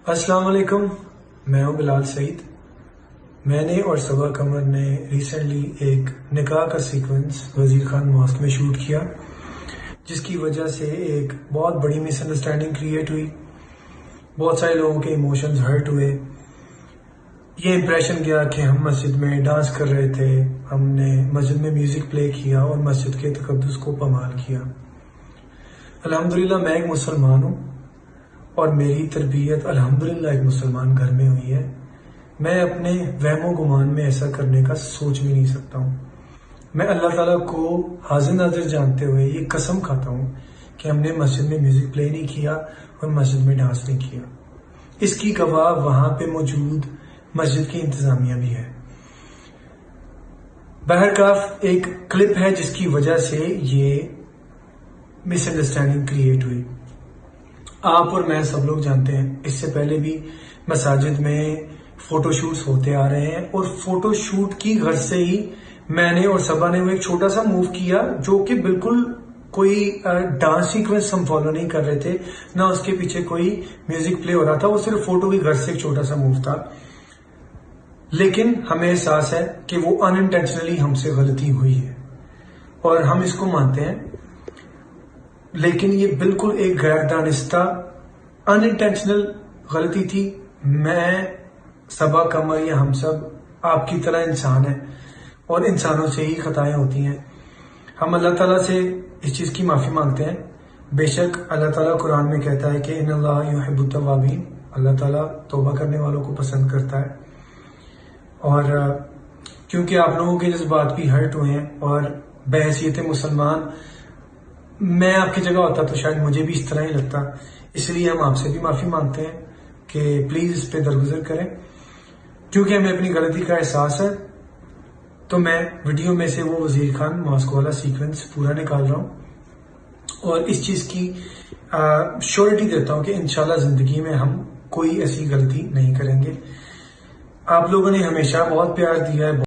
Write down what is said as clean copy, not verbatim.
السلام علیکم، میں ہوں بلال سعید۔ میں نے اور صبا قمر نے ریسنٹلی ایک نکاح کا سیکوینس وزیر خان ماسک میں شوٹ کیا، جس کی وجہ سے ایک بہت بڑی مس انڈرسٹینڈنگ کریٹ ہوئی۔ بہت سارے لوگوں کے ایموشنز ہرٹ ہوئے۔ یہ امپریشن گیا کہ ہم مسجد میں ڈانس کر رہے تھے، ہم نے مسجد میں میوزک پلے کیا اور مسجد کے تقدس کو پامال کیا۔ الحمدللہ میں ایک مسلمان ہوں اور میری تربیت الحمدللہ ایک مسلمان گھر میں ہوئی ہے۔ میں اپنے وہم و گمان میں ایسا کرنے کا سوچ بھی نہیں سکتا ہوں۔ میں اللہ تعالیٰ کو حاضر ناظر جانتے ہوئے یہ قسم کھاتا ہوں کہ ہم نے مسجد میں میوزک پلے نہیں کیا اور مسجد میں ڈانس نہیں کیا۔ اس کی گواہ وہاں پہ موجود مسجد کی انتظامیہ بھی ہے۔ بہرکاف ایک کلپ ہے جس کی وجہ سے یہ مس انڈرسٹینڈنگ کریٹ ہوئی۔ آپ اور میں سب لوگ جانتے ہیں اس سے پہلے بھی مساجد میں فوٹو شوٹس ہوتے آ رہے ہیں، اور فوٹو شوٹ کی غرض سے ہی میں نے اور صبا نے وہ ایک چھوٹا سا موو کیا جو کہ بالکل کوئی ڈانس سیکوینس ہم فالو نہیں کر رہے تھے، نہ اس کے پیچھے کوئی میوزک پلے ہو رہا تھا، وہ صرف فوٹو کی غرض سے ایک چھوٹا سا موو تھا۔ لیکن ہمیں احساس ہے کہ وہ ان انٹینشنلی ہم سے غلطی ہوئی ہے اور ہم اس کو مانتے ہیں، لیکن یہ بالکل ایک غیر دانستہ ان انٹینشنل غلطی تھی۔ میں، صبا، قمر یا ہم سب آپ کی طرح انسان ہیں اور انسانوں سے ہی خطائیں ہوتی ہیں۔ ہم اللہ تعالیٰ سے اس چیز کی معافی مانگتے ہیں۔ بے شک اللہ تعالیٰ قرآن میں کہتا ہے کہ ان اللہ یحب التوابین، اللہ تعالیٰ توبہ کرنے والوں کو پسند کرتا ہے۔ اور کیونکہ آپ لوگوں کے جذبات بھی ہرٹ ہوئے ہیں اور بحیثیت مسلمان میں آپ کی جگہ ہوتا تو شاید مجھے بھی اس طرح ہی لگتا، اس لیے ہم آپ سے بھی معافی مانگتے ہیں کہ پلیز اس پہ درگزر کریں۔ کیونکہ ہمیں اپنی غلطی کا احساس ہے تو میں ویڈیو میں سے وہ وزیر خان ماسک والا سیکوینس پورا نکال رہا ہوں اور اس چیز کی شیورٹی دیتا ہوں کہ انشاءاللہ زندگی میں ہم کوئی ایسی غلطی نہیں کریں گے۔ آپ لوگوں نے ہمیشہ بہت پیار دیا ہے۔